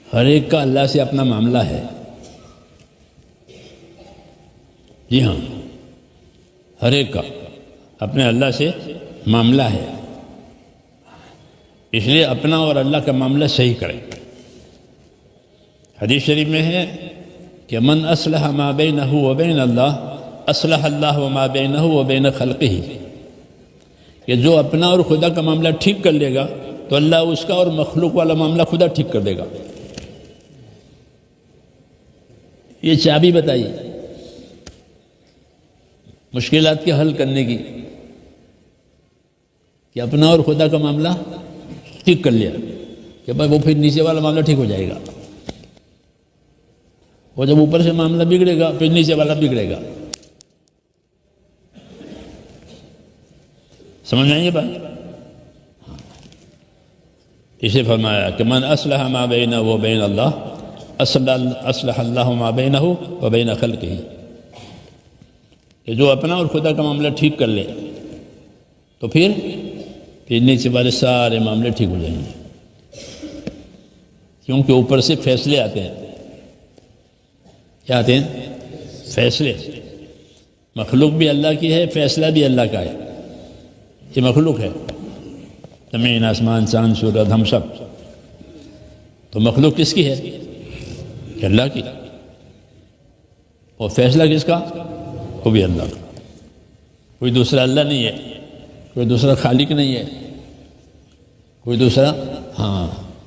ہر ایک کا اللہ سے اپنا معاملہ ہے. جی ہاں، ہر ایک کا اپنے اللہ سے معاملہ ہے. اس لیے اپنا اور اللہ کا معاملہ صحیح کریں. حدیث شریف میں ہے کہ من اصلح ما بینہ و بین اللہ اصلح اللہ ما بینہ و بین خلقہ، کہ جو اپنا اور خدا کا معاملہ ٹھیک کر لے گا تو اللہ اس کا اور مخلوق والا معاملہ خدا ٹھیک کر دے گا. یہ چابی بتائیے مشکلات کے حل کرنے کی، کہ اپنا اور خدا کا معاملہ ٹھیک کر لیا کہ بھائی وہ پھر نیچے والا معاملہ ٹھیک ہو جائے گا. وہ جب اوپر سے معاملہ بگڑے گا پھر نیچے والا بگڑے گا. سمجھ آئیں گے بات؟ اسے فرمایا کہ من اصلح ما بینہ و بین اللہ اصلح اللہ ما بینہ و بین خلقہ، کہ جو اپنا اور خدا کا معاملہ ٹھیک کر لے تو پھر نیچے والے سارے معاملے ٹھیک ہو جائیں گے. کیونکہ اوپر سے فیصلے آتے ہیں. کیا آتے ہیں؟ فیصلے. مخلوق بھی اللہ کی ہے، فیصلہ بھی اللہ کا ہے. یہ مخلوق ہے، زمین آسمان چاند سورج ہم سب. تو مخلوق کس کی ہے؟ اللہ کی. اور فیصلہ کس کا؟ وہ بھی اللہ کا. کوئی دوسرا اللہ نہیں ہے، کوئی دوسرا خالق نہیں ہے، کوئی دوسرا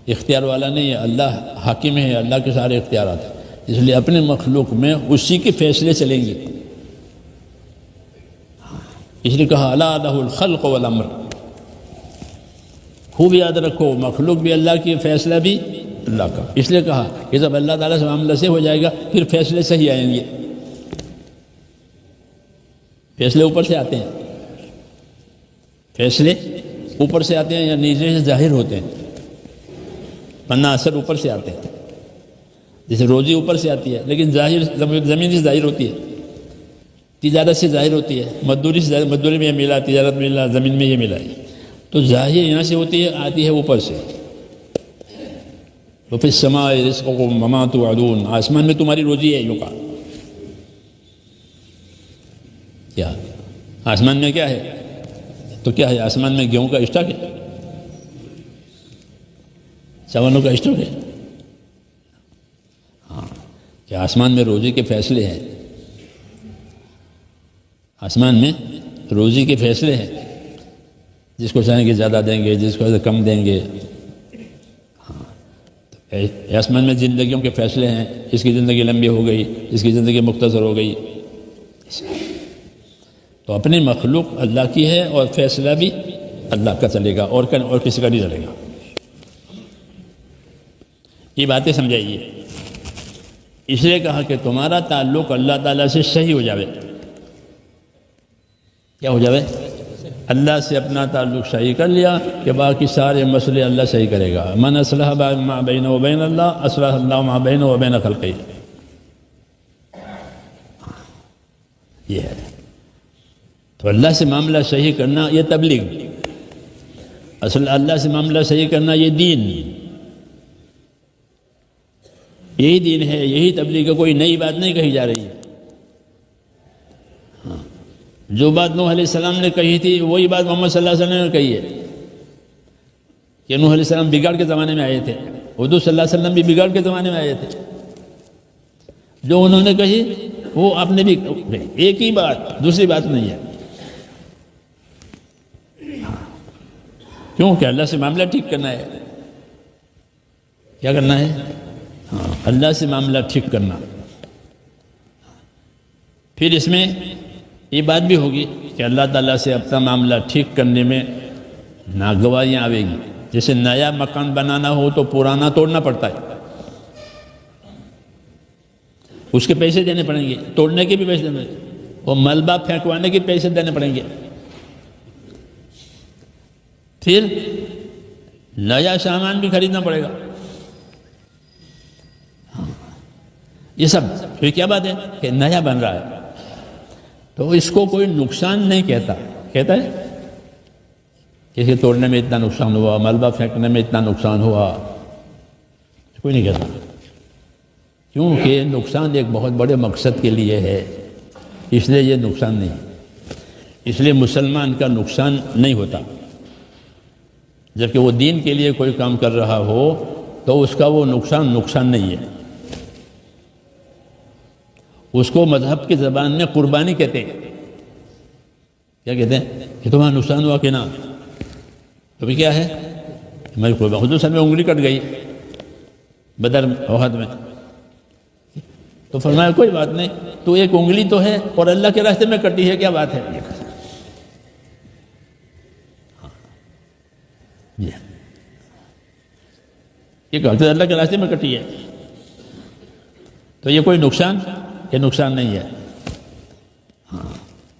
اختیار والا نہیں ہے. اللہ حاکم ہے، اللہ کے سارے اختیارات ہیں. اس لیے اپنے مخلوق میں اسی کے فیصلے چلیں گے. اس لیے کہا الا لہ الخلق والامر. خوب یاد رکھو، مخلوق بھی اللہ کی، فیصلہ بھی اللہ کا. اس لیے کہا کہ جب اللہ تعالیٰ سے معاملہ سے ہو جائے گا پھر فیصلے صحیح آئیں گے. فیصلے اوپر سے آتے ہیں، فیصلے اوپر سے آتے ہیں یا نیچے سے ظاہر ہوتے ہیں. ورنہ اثر اوپر سے آتے ہیں. جیسے روزی اوپر سے آتی ہے لیکن ظاہر زمین سے ظاہر ہوتی ہے، تجارت سے ظاہر ہوتی ہے. مزدوری سے مزدوری میں یہ ملا، تجارت میں ملا، زمین میں یہ ملا ہے. تو ظاہر یہاں سے ہوتی ہے، آتی ہے اوپر سے. وفی السماء رزقکم وما توعدون، آسمان میں تمہاری روزی ہے. یوں کہا کیا آسمان میں کیا ہے؟ تو کیا ہے آسمان میں؟ گیہوں کا اسٹاک ہے، چاولوں کا اسٹاک ہے. کہ آسمان میں روزی کے فیصلے ہیں. آسمان میں روزی کے فیصلے ہیں. جس کو چاہیں گے زیادہ دیں گے، جس کو کم دیں گے. آسمان میں زندگیوں کے فیصلے ہیں. اس کی زندگی لمبی ہو گئی، اس کی زندگی مختصر ہو گئی. تو اپنی مخلوق اللہ کی ہے اور فیصلہ بھی اللہ کا چلے گا، اور کسی کا نہیں چلے گا. یہ باتیں سمجھائیے. اس لیے کہا کہ تمہارا تعلق اللہ تعالیٰ سے صحیح ہو جاوے. کیا ہو جاوے؟ اللہ سے اپنا تعلق صحیح کر لیا کہ باقی سارے مسئلے اللہ صحیح کرے گا. من اصلح ما بینہ و بین اللہ اصلح اللہ ما بینہ و بین خلقہ. یہ ہے. تو اللہ سے معاملہ صحیح کرنا یہ تبلیغ. اصل اللہ سے معاملہ صحیح کرنا یہ دین. یہی دین ہے، یہی تبلیغ ہے. کوئی نئی بات نہیں کہی جا رہی ہے. جو بات نوح علیہ السلام نے کہی تھی وہی بات محمد صلی اللہ علیہ وسلم نے کہی ہے. کہ نوح علیہ السلام بگاڑ کے زمانے میں آئے تھے، حضور صلی اللہ علیہ وسلم بھی بگاڑ کے زمانے میں آئے تھے. جو انہوں نے کہی وہ آپ نے بھی ایک ہی بات، دوسری بات نہیں ہے. کیوں کہ اللہ سے معاملہ ٹھیک کرنا ہے. کیا کرنا ہے؟ اللہ سے معاملہ ٹھیک کرنا. پھر اس میں یہ بات بھی ہوگی کہ اللہ تعالیٰ سے اپنا معاملہ ٹھیک کرنے میں ناگوائیاں آئے گی. جیسے نیا مکان بنانا ہو تو پرانا توڑنا پڑتا ہے، اس کے پیسے دینے پڑیں گے، توڑنے کے بھی پیسے دینے پڑیں گے، اور ملبہ پھینکوانے کے پیسے دینے پڑیں گے. پھر نیا سامان بھی خریدنا پڑے گا. یہ سب پھر کیا بات ہے کہ نیا بن رہا ہے تو اس کو کوئی نقصان نہیں کہتا. کہتا ہے کسی توڑنے میں اتنا نقصان ہوا، ملبہ پھینکنے میں اتنا نقصان ہوا. کوئی نہیں کہتا، کیونکہ نقصان ایک بہت بڑے مقصد کے لیے ہے، اس لیے یہ نقصان نہیں، اس لیے مسلمان کا نقصان نہیں ہوتا۔ جبکہ وہ دین کے لیے کوئی کام کر رہا ہو تو اس کا وہ نقصان نہیں ہے، اس کو مذہب کی زبان میں قربانی کہتے ہیں۔ کیا کہتے ہیں کہ تمہارا نقصان ہوا کہ نہ، تو بھی کیا ہے، ہماری قربانی، حضور صلی اللہ علیہ وسلم میں انگلی کٹ گئی بدر احد میں، تو فرمایا کوئی بات نہیں، تو ایک انگلی تو ہے اور اللہ کے راستے میں کٹی ہے، کیا بات ہے یہ کہتے اللہ کے راستے میں کٹی ہے، تو یہ کوئی نقصان نہیں ہے،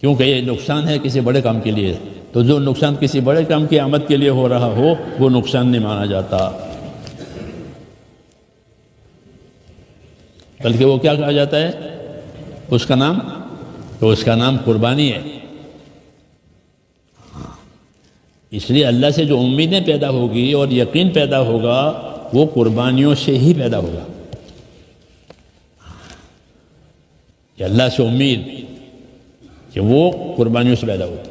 کیونکہ یہ نقصان ہے کسی بڑے کام کے لیے، تو جو نقصان کسی بڑے کام کی آمد کے لیے ہو رہا ہو وہ نقصان نہیں مانا جاتا، بلکہ وہ کیا کہا جاتا ہے، اس کا نام قربانی ہے۔ اس لیے اللہ سے جو امیدیں پیدا ہوگی اور یقین پیدا ہوگا وہ قربانیوں سے ہی پیدا ہوگا، کہ اللہ سے امید کہ وہ قربانیوں سے پیدا ہوتی۔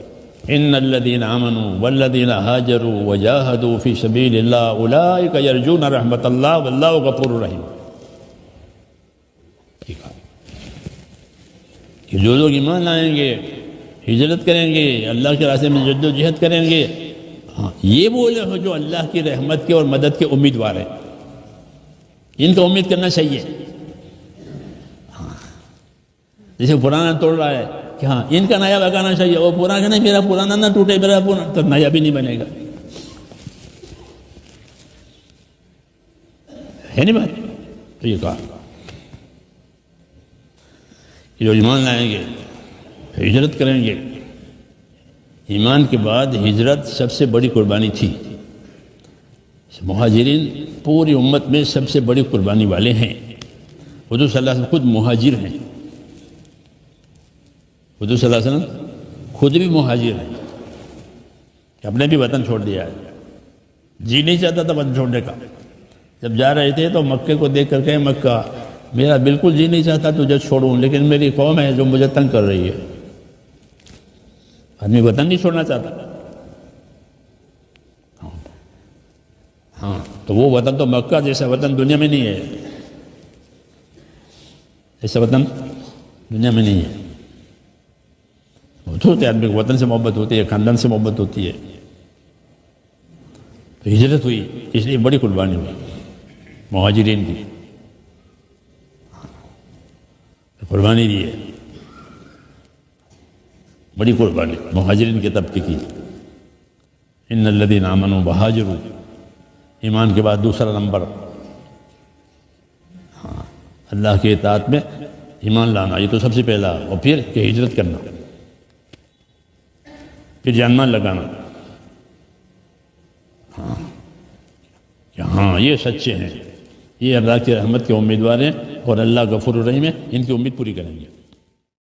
ان الذين آمنوا والذين هاجروا وجاهدوا في سبيل الله اولئك يرجون رحمت اللہ واللہ غفور رحیم۔ کہ جو لوگ ایمان لائیں گے، ہجرت کریں گے، اللہ کے راستے میں جد و جہد کریں گے، یہ وہ لوگ جو اللہ کی رحمت کے اور مدد کے امیدوار ہیں، ان کا امید کرنا چاہیے۔ جیسے پرانا توڑ رہا ہے کہ ہاں ان کا نیا لگانا چاہیے، وہ پرانا نہیں، میرا پرانا نہ ٹوٹے، میرا پرانا، تو نیا بھی نہیں بنے گا، ہے نہیں بات؟ تو یہ کہا کہ جو ایمان لائیں گے، ہجرت کریں گے، ایمان کے بعد ہجرت سب سے بڑی قربانی تھی۔ مہاجرین پوری امت میں سب سے بڑی قربانی والے ہیں، حضور صلی اللہ علیہ وسلم خود مہاجر ہیں، حضور صلی اللہ علیہ وسلم خود بھی مہاجر ہیں، کہ اپنے بھی وطن چھوڑ دیا ہے، جی نہیں چاہتا تھا وطن چھوڑنے کا، جب جا رہے تھے تو مکے کو دیکھ کر کہے مکہ میرا بالکل جی نہیں چاہتا تجھے چھوڑوں، لیکن میری قوم ہے جو مجھے تنگ کر رہی ہے۔ آدمی وطن نہیں چھوڑنا چاہتا، ہاں تو وہ وطن تو مکہ جیسا وطن دنیا میں نہیں ہے، ایسا وطن دنیا میں نہیں ہے۔ ہوتے آدمی کو وطن سے محبت ہوتی ہے، خاندان سے محبت ہوتی ہے، تو ہجرت ہوئی، اس لیے بڑی قربانی ہوئی مہاجرین کی، قربانی دی ہے، بڑی قربانی مہاجرین کے طبقے کی۔ ان الذین آمنوا وہاجروا، ایمان کے بعد دوسرا نمبر اللہ کے اطاعت میں ایمان لانا، یہ تو سب سے پہلا، اور پھر کہ ہجرت کرنا، پھر جان مال لگانا، کہ ہاں یہ سچے ہیں، یہ اللہ کی رحمت کے امیدوار ہیں اور اللہ غفور الرحیم ہے، ان کی امید پوری کریں گے۔